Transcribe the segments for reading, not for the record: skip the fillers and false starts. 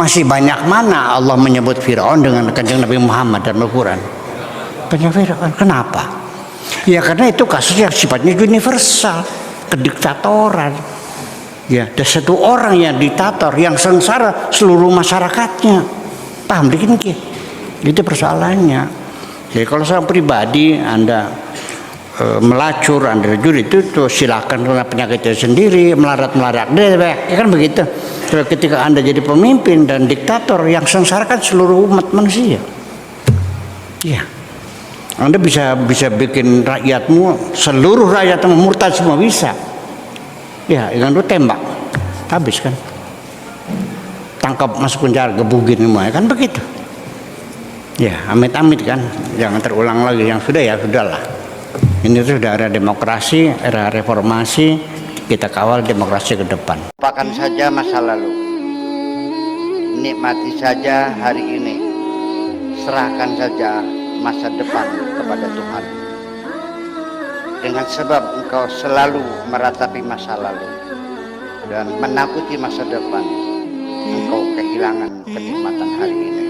masih banyak mana Allah menyebut Firaun dengan Kanjeng Nabi Muhammad dan Al-Quran? Banyak Firaun. Kenapa? Ya karena itu kasus yang sifatnya universal, kediktatoran. Ya, ada satu orang yang diktator yang sengsara seluruh masyarakatnya. Paham dikit? Itu persoalannya. Jadi kalau seorang pribadi Anda melacur, Anda juri itu tuh silakan, karena penyakitnya sendiri, melarat deh, ya kan begitu. Tapi ketika Anda jadi pemimpin dan diktator yang sengsarakan seluruh umat manusia, ya Anda bisa bikin rakyatmu, seluruh rakyatmu murtad semua bisa. Ya, dengan lu tembak, habis kan, tangkap masuk penjara, gebugin semua, ya kan begitu. Ya, amit-amit kan, jangan terulang lagi. Yang sudah ya sudahlah. Ini sudah era demokrasi, era reformasi, kita kawal demokrasi ke depan. Lupakan saja masa lalu, nikmati saja hari ini, serahkan saja masa depan kepada Tuhan. Dengan sebab engkau selalu meratapi masa lalu dan menakuti masa depan, engkau kehilangan kenikmatan hari ini.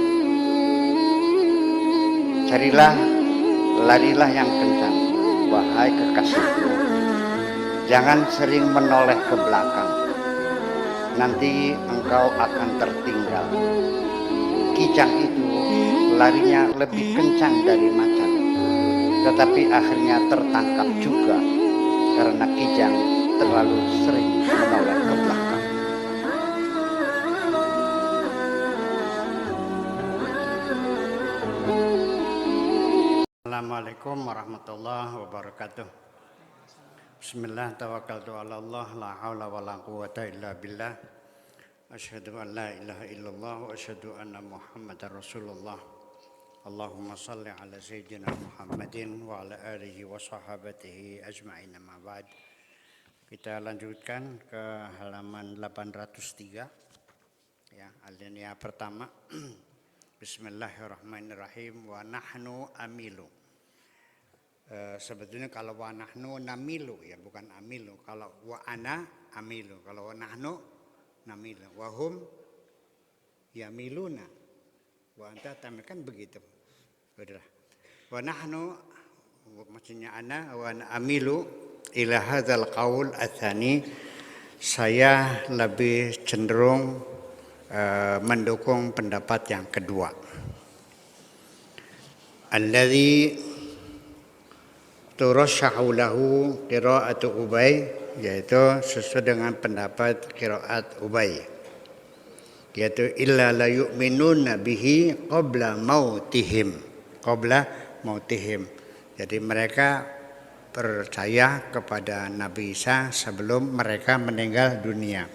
Carilah, larilah yang kencang, wahai kekasihku. Jangan sering menoleh ke belakang, nanti engkau akan tertinggal. Kijang itu larinya lebih kencang dari macan, tetapi akhirnya tertangkap juga karena kijang terlalu sering menoleh ke belakang. Assalamualaikum warahmatullahi wabarakatuh. Bismillah, tawakkaltu ala Allah, la haula wa la quwata illa billah. Asyhadu an la ilaha illallah wa asyhadu anna Muhammadar Rasulullah. Allahumma salli ala sayyidina Muhammadin wa ala alihi wa sahabatihi ajma'in, amma ba'd. Kita lanjutkan ke halaman 803. Ya, alinea pertama. Bismillahirrahmanirrahim. Wa nahnu amilu. Sebetulnya kalau wa nahnu namilu, ya bukan amilu. Kalau wa ana amilu, kalau wa nahnu namilu, wa hum yamiluna, wa anta tamil, kan begitu. Udahlah. Wa nahnu maksudnya ana wa ana amilu ila hadzal qaul atsani. Saya lebih cenderung mendukung pendapat yang kedua. Alladzi turasyahu lahu qira'atu Ubay, yaitu sesuai dengan pendapat qiraat Ubay, yaitu illa la yu'minuna bihi qabla mautihim. Jadi mereka percaya kepada Nabi Isa sebelum mereka meninggal dunia.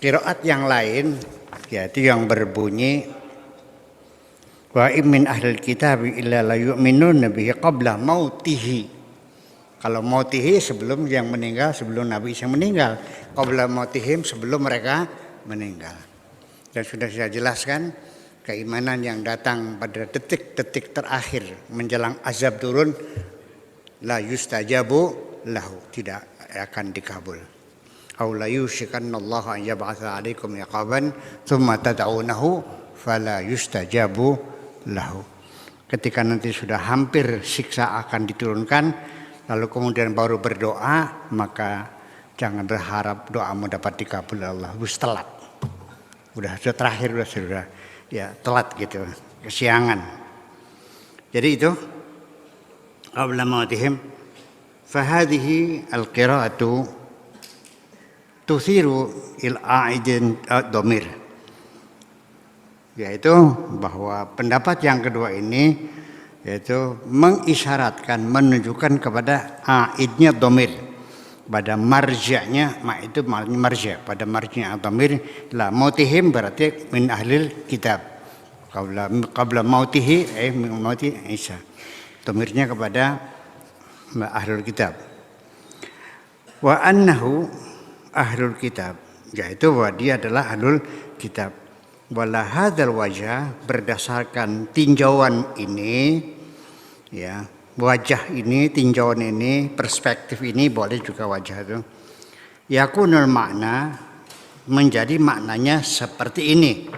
Qiraat yang lain yaitu yang berbunyi wa min ahlil kitab illa la yu'minuna bihi qabla mautihi. Kalau mautihi sebelum yang meninggal, sebelum Nabi Isa meninggal. Qabla mautihim sebelum mereka meninggal. Dan sudah saya jelaskan keimanan yang datang pada detik-detik terakhir menjelang azab turun, la yustajabu lahu, tidak akan dikabul. Aw la yushikanallahu an yab'atsa 'alaikum iqaban tsumma tad'unahu fala yustajabu lahu. Ketika nanti sudah hampir siksa akan diturunkan, lalu kemudian baru berdoa, maka jangan berharap doamu dapat dikabul Allah. Harus telat. Sudah terakhir, sudah ya telat gitu, kesiangan. Jadi itu qabla mautihim fahadhihi alqira'atu tuthiru il-a'idin ad-dhamir, yaitu bahwa pendapat yang kedua ini yaitu mengisyaratkan, menunjukkan kepada aidnya dhamir, pada marja'nya, itu marja', pada marja'nya dhamir la mautihim, berarti min ahlil kitab, qabla mautihi min mauti Isa, dhamirnya kepada ahlul kitab. Wa annahu ahlul kitab, yaitu bahwa dia adalah ahlul kitab. Wala hadzal wajah, berdasarkan tinjauan ini, ya, wajah ini, tinjauan ini, perspektif ini, boleh juga wajah itu, yakunul makna, menjadi maknanya seperti ini.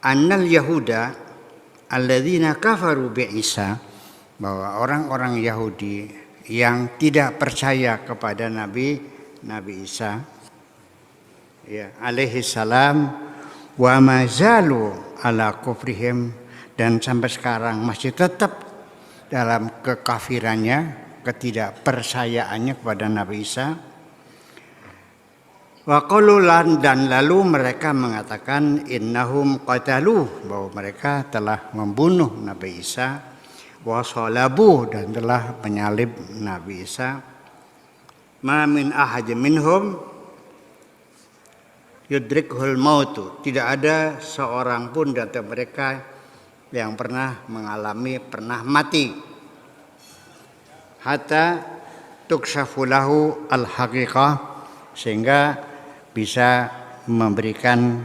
annal yahuda alladzina kafaru bi Isa, bahwa orang-orang Yahudi yang tidak percaya kepada Nabi Isa ya alaihi salam, wa mazalu ala kufrihim, dan sampai sekarang masih tetap dalam kekafirannya, ketidakpercayaannya kepada Nabi Isa. Wa qalulan, dan lalu mereka mengatakan innahum qatalu, bahwa mereka telah membunuh Nabi Isa, wa salabu, dan telah menyalib Nabi Isa. Ma min ahad minhum yudrikhul mautu, tidak ada seorang pun dari mereka yang pernah mati, hatta tukshafu lahu al-haqiqah, sehingga bisa memberikan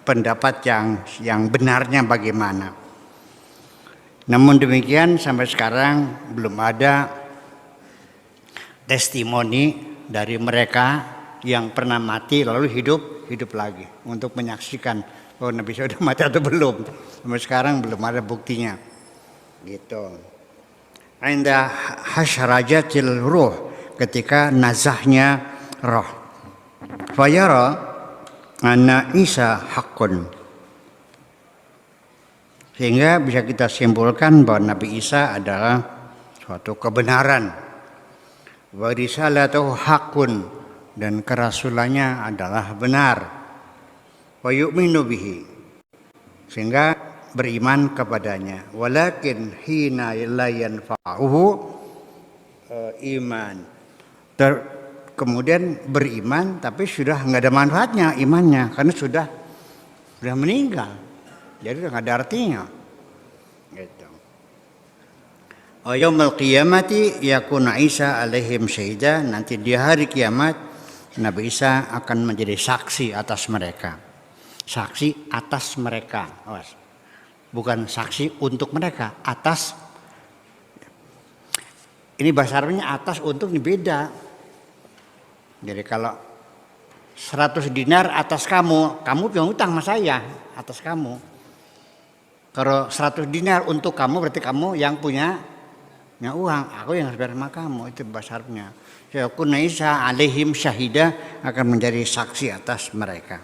pendapat yang benarnya bagaimana. Namun demikian sampai sekarang belum ada testimoni dari mereka yang pernah mati lalu hidup lagi untuk menyaksikan bahwa Nabi Isa sudah mati atau belum. Sampai sekarang belum ada buktinya. Gitu. Inda hasyarajatil ruh, ketika nazahnya roh. Fayara anna Isa haqqun, sehingga bisa kita simpulkan bahwa Nabi Isa adalah suatu kebenaran. Wa risalatuhu haqqun, dan kerasulannya adalah benar. Wa yu'minu bihi, sehingga beriman kepadanya. Walakin hina la yanfa'uhu iman, kemudian beriman tapi sudah nggak ada manfaatnya imannya, karena sudah meninggal, jadi nggak ada artinya. Gitu. Yaumul qiyamati yakuna Isa alaihim syahida, nanti di hari kiamat Nabi Isa akan menjadi saksi atas mereka. Saksi atas mereka. Bukan saksi untuk mereka, atas. Ini bahasa Arabnya atas, untuk ini beda. Jadi kalau 100 dinar atas kamu punya utang sama saya, atas kamu. Kalau 100 dinar untuk kamu berarti kamu yang punya uang, aku yang harus bayar sama kamu, itu bahasa Arabnya. Yakuna Isa alaihim syahida, akan menjadi saksi atas mereka,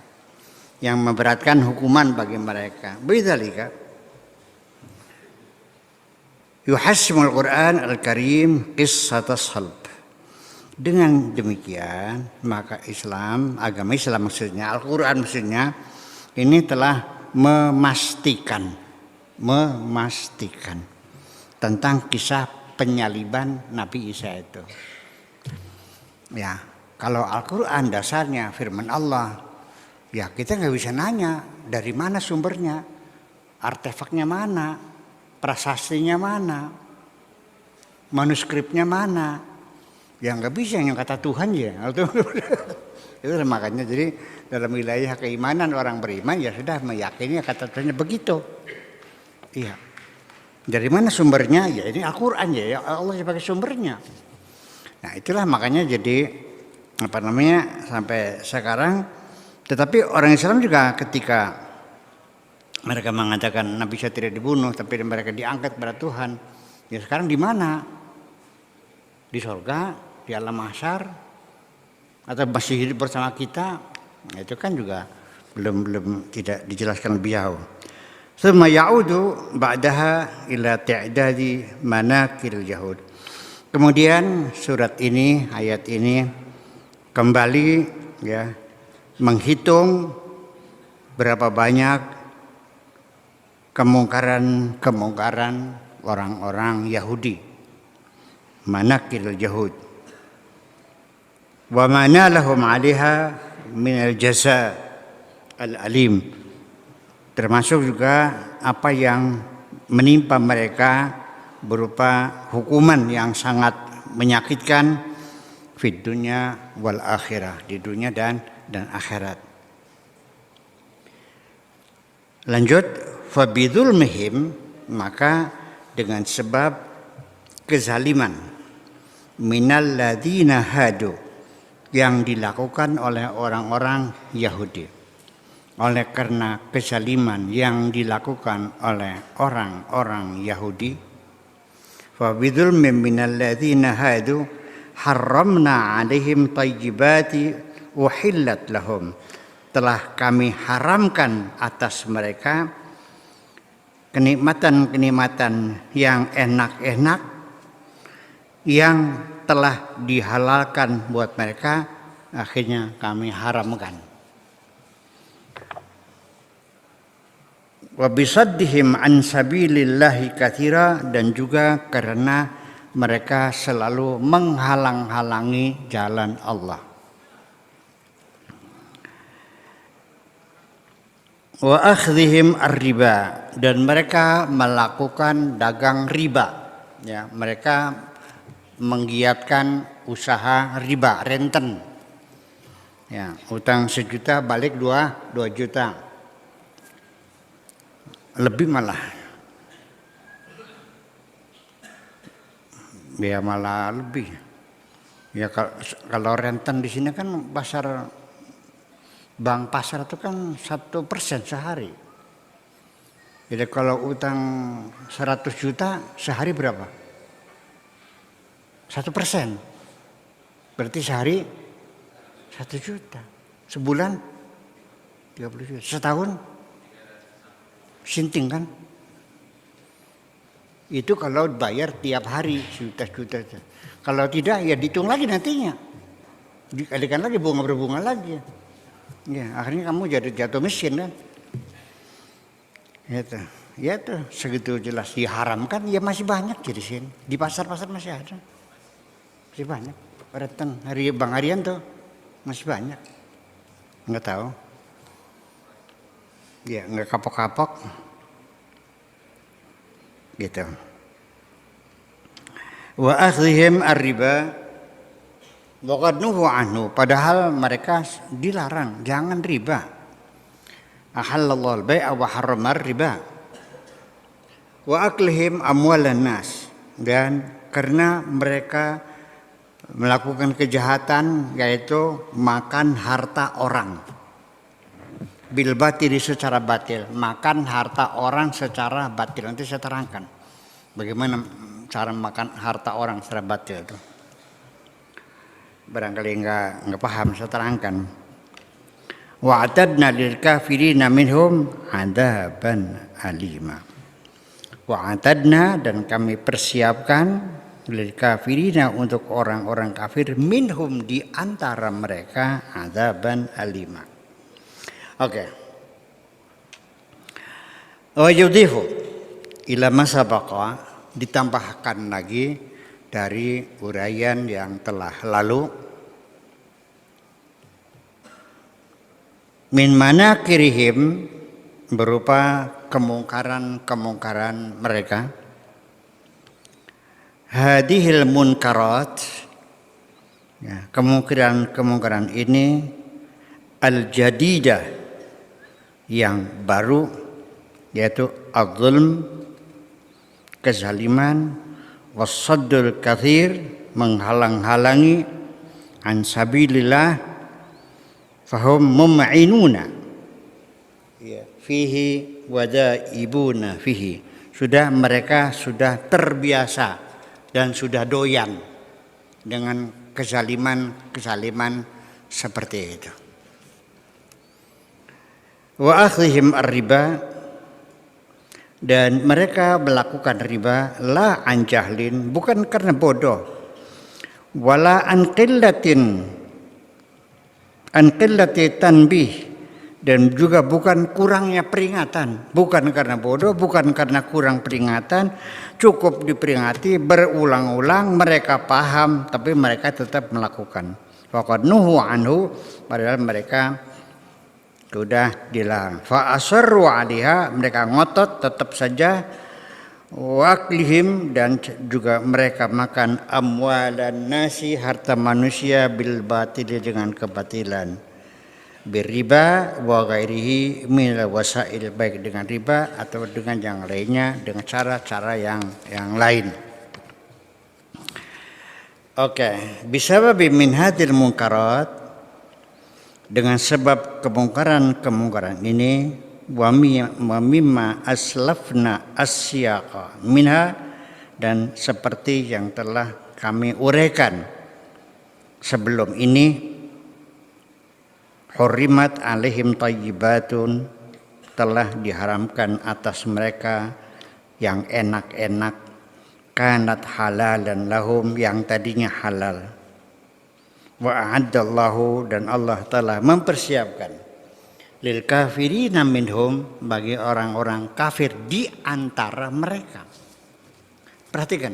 yang memberatkan hukuman bagi mereka. Bidzalika yuhassimul Quran al-Karim qissatas salb. Dengan demikian maka agama Islam maksudnya, Al-Quran maksudnya, ini telah memastikan tentang kisah penyaliban Nabi Isa itu. Ya, kalau Al-Quran dasarnya firman Allah, ya kita nggak bisa nanya dari mana sumbernya, artefaknya mana, prasastinya mana, manuskripnya mana. Ya nggak bisa, yang kata Tuhan ya. Itu makanya jadi dalam wilayah keimanan orang beriman ya sudah meyakini kata Tuhannya begitu. Iya. Dari mana sumbernya? Ya ini Al-Quran ya Allah sebagai sumbernya. Nah itulah makanya jadi sampai sekarang. Tetapi orang Islam juga ketika mereka mengatakan Nabi Isa tidak dibunuh tapi mereka diangkat kepada Tuhan, ya sekarang di mana? Di surga, di alam mahsyar, atau masih hidup bersama kita? Nah, itu kan juga belum tidak dijelaskan lebih jauh. Tsumma ya'udu ba'daha ila ta'dadi manakil yahud. Kemudian surat ini, ayat ini kembali ya menghitung berapa banyak kemungkaran orang-orang Yahudi. Manakil yahud. Wa mana lahum 'alaiha min al-jaza al-alim. Termasuk juga apa yang menimpa mereka berupa hukuman yang sangat menyakitkan fid dunya wal akhirah, di dunia dan akhirat. Lanjut, fabidulmihim, maka dengan sebab kezaliman minal ladina hadu, yang dilakukan oleh orang-orang Yahudi. oleh karena kezaliman yang dilakukan oleh orang-orang Yahudi. Fa bidzulmin minal ladzina hadu harramna 'alaihim thayyibati uhillat lahum. Telah kami haramkan atas mereka kenikmatan-kenikmatan yang enak-enak yang telah dihalalkan buat mereka, akhirnya kami haramkan. Wa bisaddihim an sabilillahi katsira, dan juga karena mereka selalu menghalang-halangi jalan Allah. Wa akhdhihim ar-riba, dan mereka melakukan dagang riba. Ya, mereka menggiatkan usaha riba, renten. Ya, utang 1 juta balik 2 juta. Lebih malah. Ya malah lebih. Ya kalau renten di sini kan bank pasar itu kan 1% sehari. Jadi kalau utang 100 juta sehari berapa? 1%. Berarti sehari 1 juta. Sebulan 30 juta. Setahun sinting kan? Itu kalau bayar tiap hari juta-juta. Kalau tidak ya dihitung lagi nantinya. Dikalikan lagi bunga berbunga lagi. Ya, akhirnya kamu jadi jatuh miskin kan? Ya tuh segitu jelas diharamkan, ya masih banyak jadi sini. Di pasar-pasar masih ada. Masih banyak. Renten hari Bang Aryan tuh masih banyak. Enggak tahu. Ya, enggak kapok-kapok. Gitu. Wa akhdhihim ar-riba wa qad nuhu anhu, padahal mereka dilarang jangan riba. Ahallallahu al-bai'a wa harrama ar-riba. Wa aklihim amwalan nas, dan karena mereka melakukan kejahatan yaitu makan harta orang. Bil batil, secara batil, makan harta orang secara batil. Nanti saya terangkan bagaimana cara makan harta orang secara batil itu. Barangkali enggak paham, saya terangkan. Wa atadna lil kafirina minhum adzaban alima. Wa atadna, dan kami persiapkan lil kafirina, untuk orang-orang kafir, minhum, di antara mereka, adzaban alima. Oke. Wa yudhifu ila ma sabaqa, ditambahkan lagi dari uraian yang telah lalu. Min manakirihim, berupa kemungkaran mereka. Hadihil munkarat, ya, kemungkaran ini al-jadidah, yang baru, yaitu az-zulm, kezaliman, was-saddul katsir, menghalang-halangi, an sabilillah, fahum mum'inuna fihi wadaibuna fihi, mereka sudah terbiasa dan sudah doyan dengan kezaliman seperti itu. Wa akhdhihim ar-riba, dan mereka melakukan riba, la an jahlin, bukan karena bodoh, wala an qillati tanbih, dan juga bukan kurangnya peringatan, bukan karena bodoh, bukan karena kurang peringatan, cukup diperingati berulang-ulang, mereka paham tapi mereka tetap melakukan. Faqad nuhu anhu, padahal mereka sudah dilarang. Fa asarru 'alaiha, mereka ngotot tetap saja. Waklihim, dan juga mereka makan amwalan nasi, harta manusia, bil batili, dengan kebatilan. Biriba wa ghairihi minal wasail, baik dengan riba atau dengan yang lainnya, dengan cara-cara yang lain. Oke, bisababi min hadil munkarat, Dengan sebab kemungkaran ini wa mimma aslafna asyaqa minha, dan seperti yang telah kami uraikan sebelum ini, hurrimat alaihim thayyibatun, telah diharamkan atas mereka yang enak-enak, kanat halalan lahum, yang tadinya halal, wa a'addallahu, dan Allah telah mempersiapkan lil kafirina minhum, bagi orang-orang kafir di antara mereka. Perhatikan,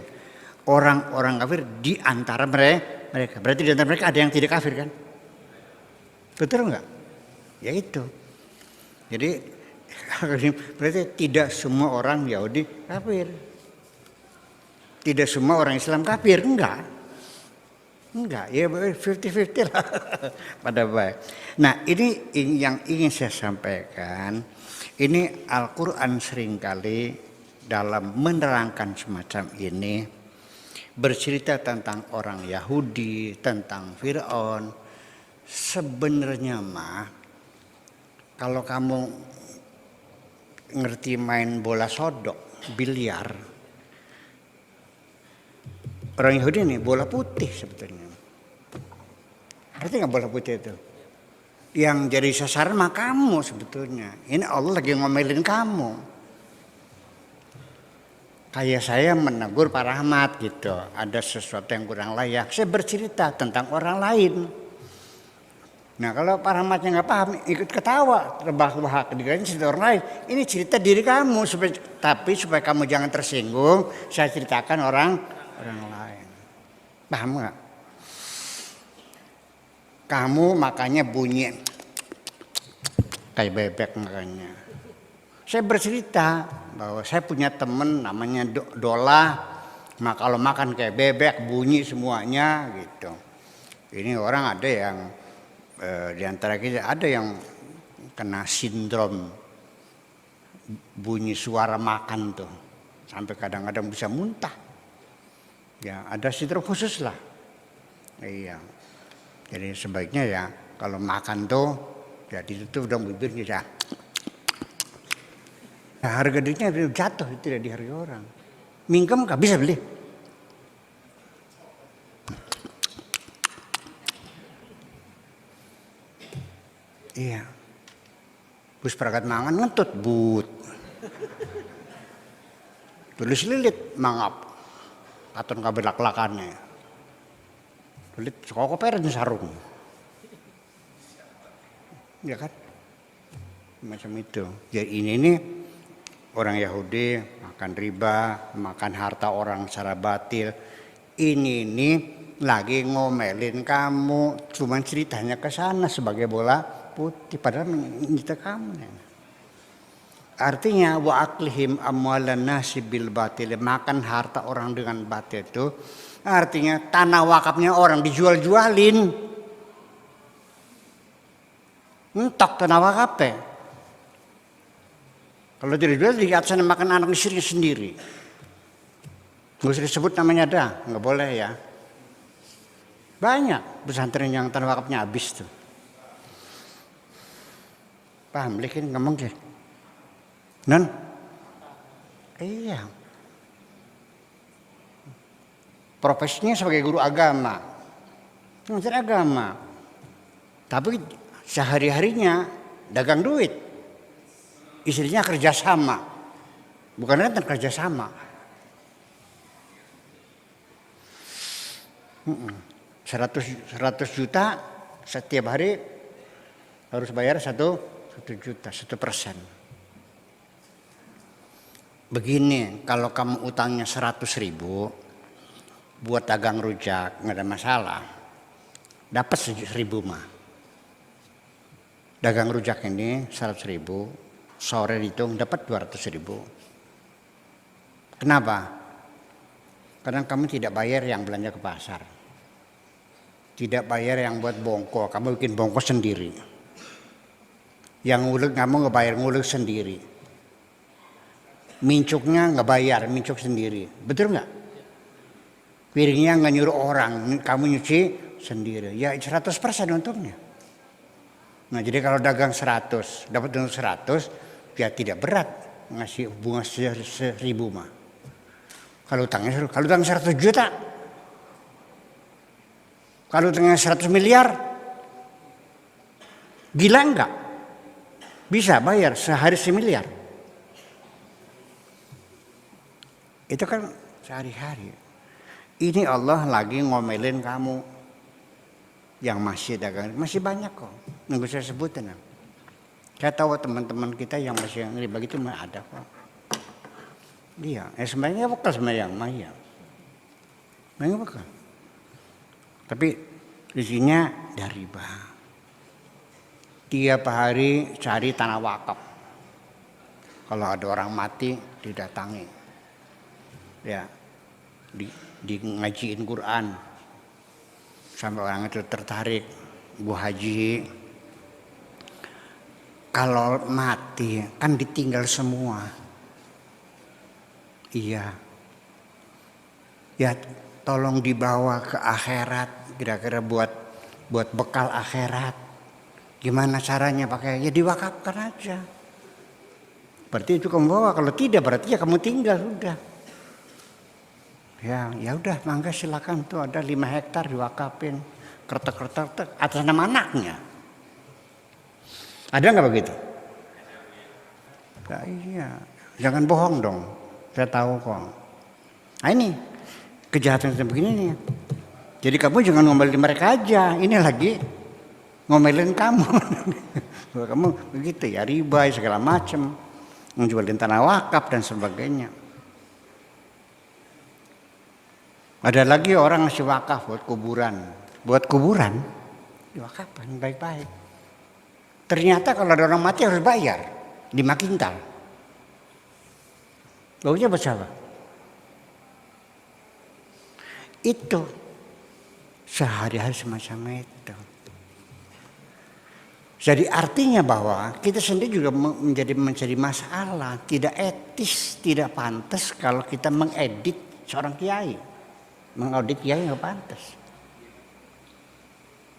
orang-orang kafir di antara mereka. Berarti di antara mereka ada yang tidak kafir kan? Betul enggak? Ya itu. Jadi berarti tidak semua orang Yahudi kafir. Tidak semua orang Islam kafir, enggak. Enggak, ya 50-50 lah pada baik. Nah, ini yang ingin saya sampaikan. Ini Al-Quran seringkali dalam menerangkan semacam ini bercerita tentang orang Yahudi, tentang Fir'aun. Sebenarnya mah kalau kamu ngerti main bola sodok, biliar, orang Yahudi ini bola putih sebetulnya. Artinya nggak bola putih itu? Yang jadi sasaran mah kamu sebetulnya. Ini Allah lagi ngomelin kamu. Kayak saya menegur Pak Rahmat gitu. Ada sesuatu yang kurang layak. Saya bercerita tentang orang lain. Nah kalau Pak Rahmatnya nggak paham, ikut ketawa, terbahak-bahak. Dikirain cerita orang lain. Ini cerita diri kamu. Tapi supaya kamu jangan tersinggung, saya ceritakan orang lain. Paham nggak? Kamu makanya bunyi kayak bebek makanya. Saya bercerita bahwa saya punya temen namanya Dola. Kalau makan kayak bebek bunyi semuanya gitu. Ini orang ada yang di antara kita ada yang kena sindrom bunyi suara makan tuh. Sampai kadang-kadang bisa muntah. Ya ada sindrom khusus lah. Iya. Jadi sebaiknya ya kalau makan tuh ya ditutup dong bibirnya ya. Nah, harga dirinya jatuh, tidak dihargai orang. Mingkem nggak bisa beli. Iya. Bus perangkat mangan ngentut but. Tulis lilit mangap. Katon kabelak-lakannya. Tulis kok peren sarung. Ya kan? Macam itu. Jadi ini nih orang Yahudi makan riba, makan harta orang secara batil. Ini nih lagi ngomelin kamu, cuman ceritanya ke sana sebagai bola putih padahal menyita kamu. Artinya wa aklihim amwalan nasi bil batil, makan harta orang dengan batil itu artinya tanah wakafnya orang dijual-jualin. Entok tanah wakafnya. Kalau tidak jual di atas sana makan anak istrinya sendiri. Nggak usah disebut namanya dah, nggak boleh ya. Banyak pesantren yang tanah wakafnya habis tuh. Paham? Likin ngomong ke? Non? Iya. Profesinya sebagai guru agama. Ngajar agama. Tapi sehari-harinya dagang duit. Istrinya kerjasama. Bukan renten, kerjasama. 100 juta setiap hari harus bayar 1 juta, 1%. Begini, kalau kamu utangnya 100.000 buat dagang rujak nggak ada masalah, dapat 1.000 mah. Dagang rujak ini 100.000, sore dihitung dapat 200.000. Kenapa? Karena kamu tidak bayar yang belanja ke pasar. Tidak bayar yang buat bongko, kamu bikin bongko sendiri. Yang ngulek kamu ngebayar ngulek sendiri. Mincuknya nggak bayar, mincuk sendiri. Betul nggak? Piringnya nggak nyuruh orang, kamu nyuci sendiri. Ya 100% untungnya. Nah jadi kalau dagang 100, dapat untung 100, ya tidak berat ngasih bunga 1.000 mah. Kalau utangnya 100 juta, kalau utangnya 100 miliar, gila enggak? Bisa bayar sehari 1 miliar. Itu kan sehari-hari. Ini Allah lagi ngomelin kamu yang masih dagang, masih banyak kok. Nunggu saya sebutin. Saya tahu teman-teman kita yang masih riba gitu ada kok. Iya, sebenarnya bekal sebenarnya yang maya. Sebenarnya bekal. Tapi isinya dari riba. Tiap hari cari tanah wakaf. Kalau ada orang mati didatangi. Ya, di ngajiin Quran. Sampai orang itu tertarik. Bu Haji, kalau mati kan ditinggal semua. Iya. Ya tolong dibawa ke akhirat, kira-kira buat bekal akhirat. Gimana caranya pakai? Ya diwakafkan aja. Berarti itu kamu bawa, kalau tidak berarti ya kamu tinggal sudah. Ya udah, mangga silakan tuh ada 5 hektar diwakafin, kertek atas nama anaknya. Ada nggak begitu? Nah, iya, jangan bohong dong. Saya tahu kok. Nah ini kejahatan seperti begini nih. Jadi kamu jangan ngomelin mereka aja. Ini lagi ngomelin kamu. Kamu begitu ya, riba segala macam, menjualin tanah wakaf dan sebagainya. Ada lagi orang ngasih wakaf buat kuburan. Buat kuburan diwakafkan baik-baik. Ternyata kalau ada orang mati harus bayar 5 kintal. Baunya berapa? Itu sehari-hari semacam itu. Jadi artinya bahwa kita sendiri juga menjadi masalah, tidak etis, tidak pantas kalau kita mengedit seorang kiai, mengaudit kiai nggak pantas.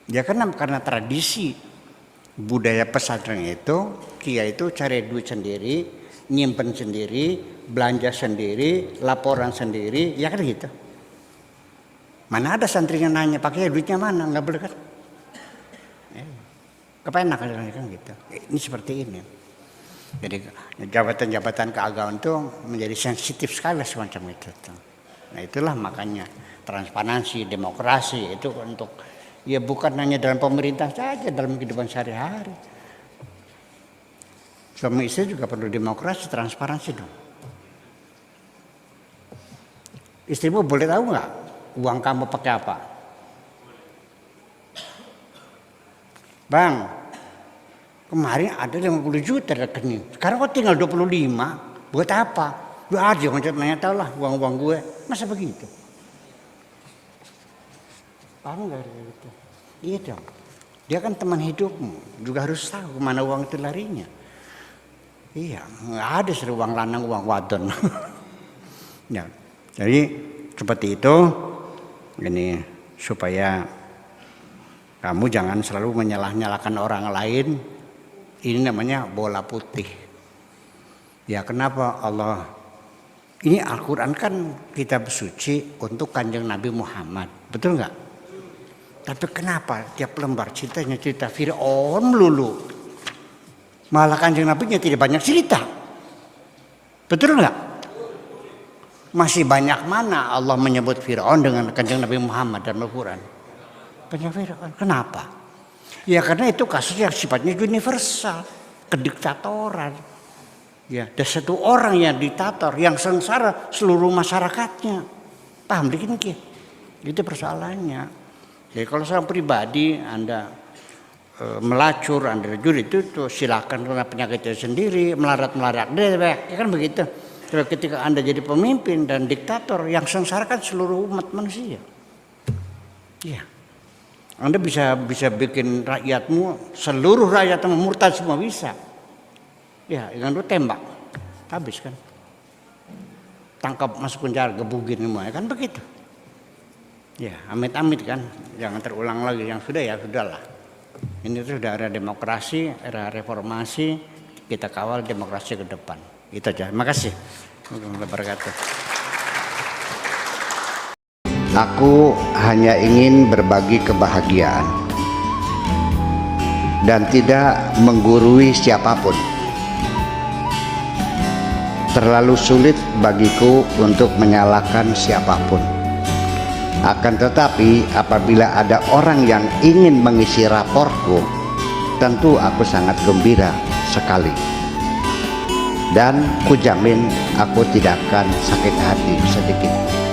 Ya karena tradisi budaya pesantren itu, kiai itu cari duit sendiri, nyimpen sendiri, belanja sendiri, laporan sendiri, ya kan gitu. Mana ada santrinya nanya pakai duitnya mana, nggak boleh kan? Kepenak kan gitu. Ini seperti ini. Jadi jabatan-jabatan keagamaan itu menjadi sensitif sekali semacam itu. Nah itulah makanya transparansi, demokrasi itu untuk ya bukan hanya dalam pemerintah saja, dalam kehidupan sehari-hari. Suami istri juga perlu demokrasi, transparansi dong. Istrimu boleh tahu nggak uang kamu pakai apa? Bang, kemarin ada 50 juta rekening. Sekarang kok tinggal 25. Buat apa? Lu aja nanya tahu lah uang-uang gue. Masa begitu? Paham nggak gitu? Iya dong. Dia kan teman hidupmu, juga harus tahu kemana uang itu larinya. Iya, nggak ada seru uang lanang, uang wadon. Ya. Jadi seperti itu, ini supaya kamu jangan selalu menyalah-nyalahkan orang lain. Ini namanya bola putih. Ya kenapa Allah? Ini Al-Quran kan kitab suci untuk Kanjeng Nabi Muhammad, betul nggak? Tapi kenapa tiap lembar ceritanya cerita Fir'aun melulu? Malah Kanjeng Nabi-nya tidak banyak cerita, betul nggak? Masih banyak mana Allah menyebut Fir'aun dengan Kanjeng Nabi Muhammad dalam Al-Quran? Banyak Fir'aun. Kenapa? Ya karena itu kasus yang sifatnya universal, kediktatoran. Ya, ada satu orang yang diktator, yang sengsara seluruh masyarakatnya. Paham dikit-dikit? Itu persoalannya. Jadi kalau seorang pribadi Anda melacur, Anda jujur itu silakan karena penyakitnya sendiri, melarat dewek, ya kan begitu. Tapi ketika Anda jadi pemimpin dan diktator yang sengsara kan seluruh umat manusia. Iya. Anda bisa bikin rakyatmu, seluruh rakyatmu murtad semua bisa. Ya, dengan lu tembak, habis kan. Tangkap masuk penjara, gebugin semua, ya kan begitu. Ya, amit-amit kan, jangan terulang lagi. Yang sudah ya sudahlah. Ini sudah era demokrasi, era reformasi, kita kawal demokrasi ke depan. Itu aja. Terima kasih. Aku hanya ingin berbagi kebahagiaan dan tidak menggurui siapapun. Terlalu sulit bagiku untuk menyalahkan siapapun. Akan tetapi apabila ada orang yang ingin mengisi raportku, tentu aku sangat gembira sekali. Dan kujamin aku tidak akan sakit hati sedikit.